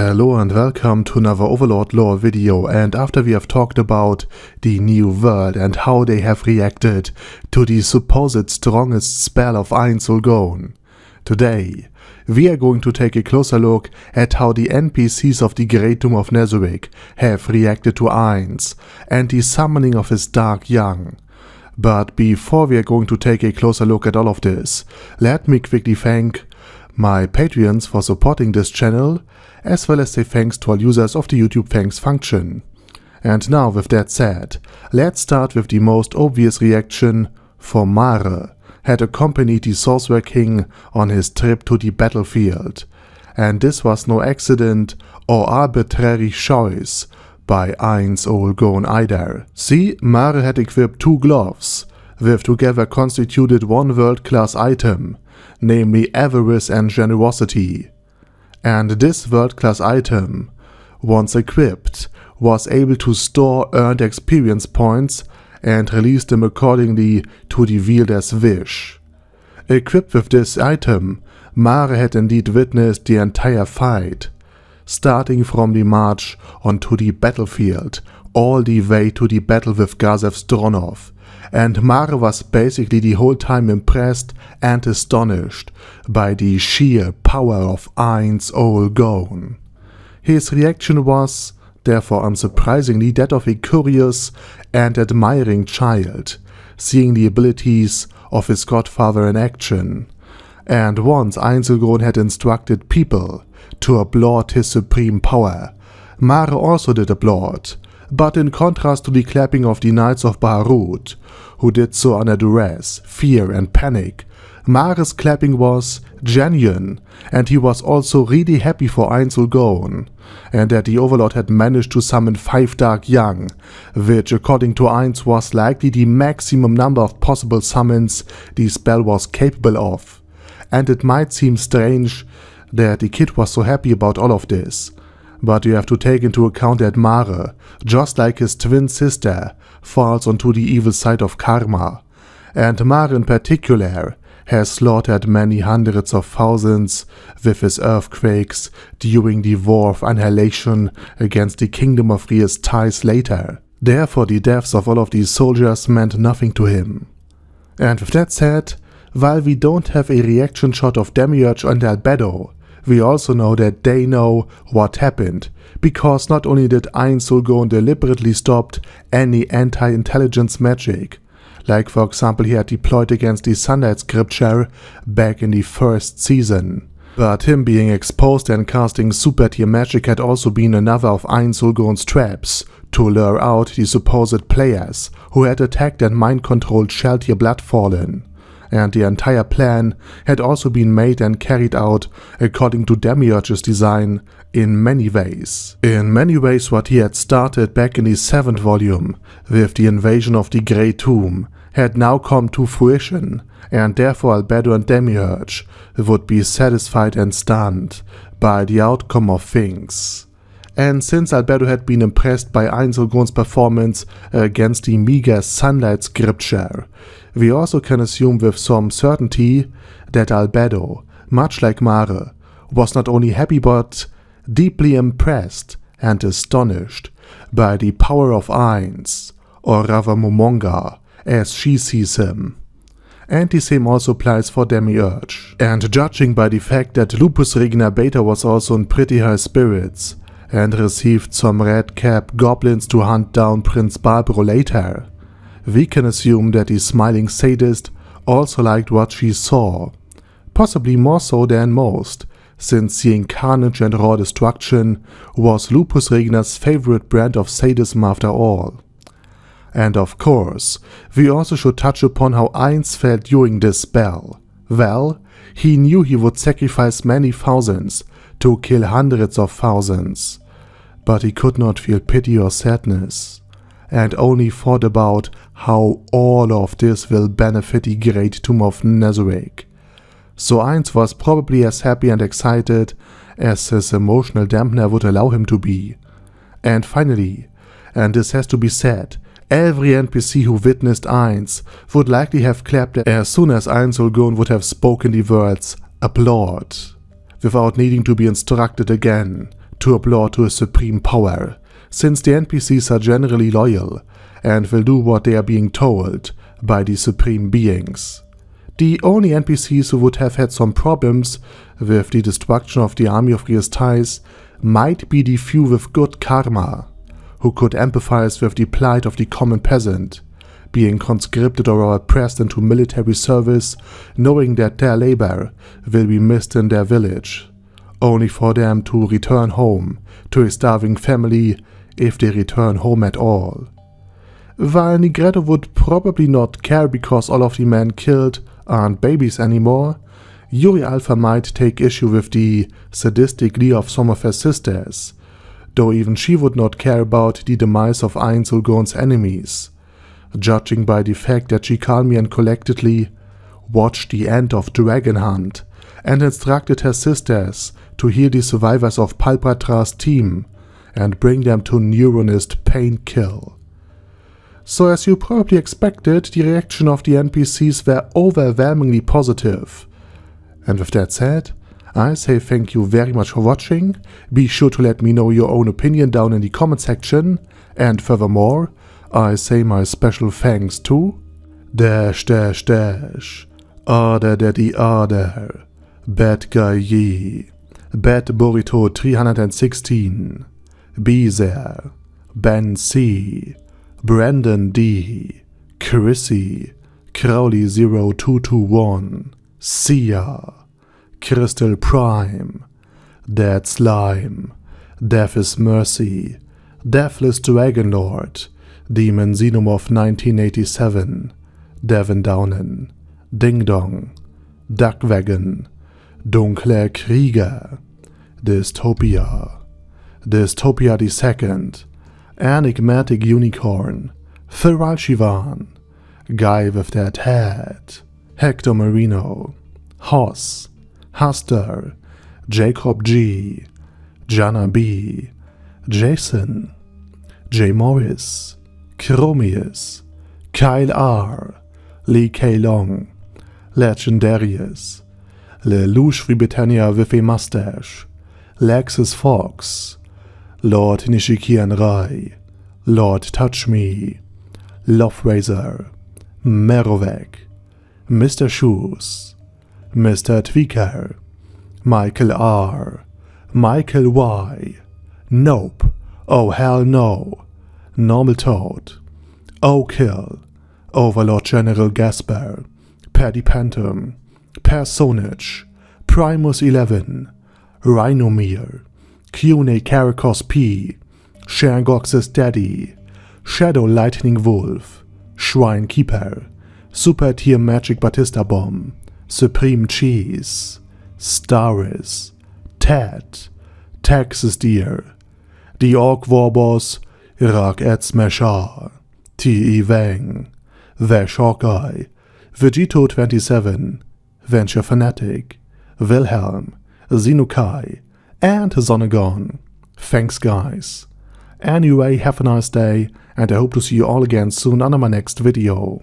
Hello and welcome to another Overlord lore video, and after we have talked about the new world and how they have reacted to the supposed strongest spell of Ainz Ooal, today we are going to take a closer look at how the NPCs of the Great Tomb of Massacre have reacted to Ainz and the summoning of his dark young. But before we are going to take a closer look at all of this, let me quickly thank my Patreons for supporting this channel, as well as say thanks to all users of the YouTube thanks function. And now with that said, let's start with the most obvious reaction. For Mare had accompanied the Sorcerer King on his trip to the battlefield, and this was no accident or arbitrary choice by Ainz Ooal either. See, Mare had equipped two gloves, which together constituted one world-class item, namely avarice and generosity. And this world-class item, once equipped, was able to store earned experience points and release them accordingly to the wielder's wish. Equipped with this item, Mare had indeed witnessed the entire fight, starting from the march onto the battlefield, all the way to the battle with Gazev's Dronov, and Mare was basically the whole time impressed and astonished by the sheer power of Ainz Ooal. His reaction was, therefore unsurprisingly, that of a curious and admiring child, seeing the abilities of his godfather in action. And once Ainz Ooal had instructed people to applaud his supreme power, Mare also did applaud, but in contrast to the clapping of the Knights of Baharut, who did so under duress, fear and panic, Mare's clapping was genuine, and he was also really happy for Ainz Ooal, and that the Overlord had managed to summon 5 Dark Young, which according to Ainz was likely the maximum number of possible summons the spell was capable of. And it might seem strange that the kid was so happy about all of this, but you have to take into account that Mare, just like his twin sister, falls onto the evil side of karma, and Mare in particular has slaughtered many hundreds of thousands with his earthquakes during the War of Annihilation against the Kingdom of Rias Ties later. Therefore the deaths of all of these soldiers meant nothing to him. And with that said, while we don't have a reaction shot of Demiurge and Albedo, we also know that they know what happened, because not only did Ainz Ooal deliberately stop any anti-intelligence magic, like for example he had deployed against the Sunlight Scripture back in the first season, but him being exposed and casting super tier magic had also been another of Ainz Ooal's traps to lure out the supposed players who had attacked and mind-controlled Shell tier Bloodfallen. And the entire plan had also been made and carried out according to Demiurge's design in many ways. In many ways what he had started back in the 7th volume with the invasion of the Great Tomb had now come to fruition, and therefore Albedo and Demiurge would be satisfied and stunned by the outcome of things. And since Albedo had been impressed by Ainz Ooal's performance against the meager Sunlight Scripture, we also can assume with some certainty that Albedo, much like Mare, was not only happy but deeply impressed and astonished by the power of Ainz, or rather Momonga, as she sees him. And the same also applies for Demiurge. And judging by the fact that Lupus Regina Beta was also in pretty high spirits, and received some red cap goblins to hunt down Prince Barbaro later, we can assume that the smiling sadist also liked what she saw, possibly more so than most, since seeing carnage and raw destruction was Lupus Regina's favorite brand of sadism after all. And of course, we also should touch upon how Ainz felt during this spell. Well, he knew he would sacrifice many thousands to kill hundreds of thousands, but he could not feel pity or sadness, and only thought about how all of this will benefit the Great Tomb of Massacre. So Ainz was probably as happy and excited as his emotional dampener would allow him to be. And finally, and this has to be said, every NPC who witnessed Ainz would likely have clapped as soon as Ainz Ooal would have spoken the words "applaud," without needing to be instructed again to applaud to his supreme power, since the NPCs are generally loyal and will do what they are being told by the supreme beings. The only NPCs who would have had some problems with the destruction of the army of Geastais might be the few with good karma, who could empathize with the plight of the common peasant, being conscripted or oppressed into military service, knowing that their labor will be missed in their village, only for them to return home to a starving family if they return home at all. While Nigredo would probably not care because all of the men killed aren't babies anymore, Yuri Alpha might take issue with the sadistic leer of some of her sisters, though even she would not care about the demise of Ainz Ooal's enemies, judging by the fact that she calmly and collectedly watched the end of Dragon Hunt and instructed her sisters to heal the survivors of Palpatra's team and bring them to Neuronist Pain Kill. So as you probably expected, the reaction of the NPCs were overwhelmingly positive. And with that said, I say thank you very much for watching. Be sure to let me know your own opinion down in the comment section, and furthermore, I say my special thanks to Order Daddy Order, Bad Guy Yee, Bad Burrito 316, Bezer, Ben C, Brandon D, Chrissy, Crowley 0221, Sia, Crystal Prime, Dead Slime, Death is Mercy, Deathless Dragonlord, Demon Xenomorph 1987, Devin Downen, Ding Dong, Duckwagon, Dunkler Krieger, Dystopia II, Enigmatic Unicorn, Feral Shivan, Guy with That Head, Hector Marino, Hoss, Huster, Jacob G, Jana B, Jason, J. Morris, Chromius, Kyle R, Lee K. Long, Legendarius, Lelouch Britannia with a Mustache, Lexus Fox, Lord Nishikian Rai, Lord Touch Me, Loverazor, Merovec, Mr. Shoes, Mr. Tweaker, Michael R, Michael Y, Nope, Oh Hell No, Normal Toad, O'Kill, Overlord General Gasper, Paddy Pantum, Personage, Primus 11, Rhinomere, Cune Caracos P, Shangox's Daddy, Shadow Lightning Wolf, Shrine Keeper, Super Tier Magic Batista Bomb, Supreme Cheese, Staris, Ted, Texas Deer, The Orc Warboss, Irak Ed Smasher, T.E. Wang, Vash Hawkeye, Vegito 27, Venture Fanatic, Wilhelm, Xenokai, and Zonagon. Thanks guys. Anyway, have a nice day, and I hope to see you all again soon on my next video.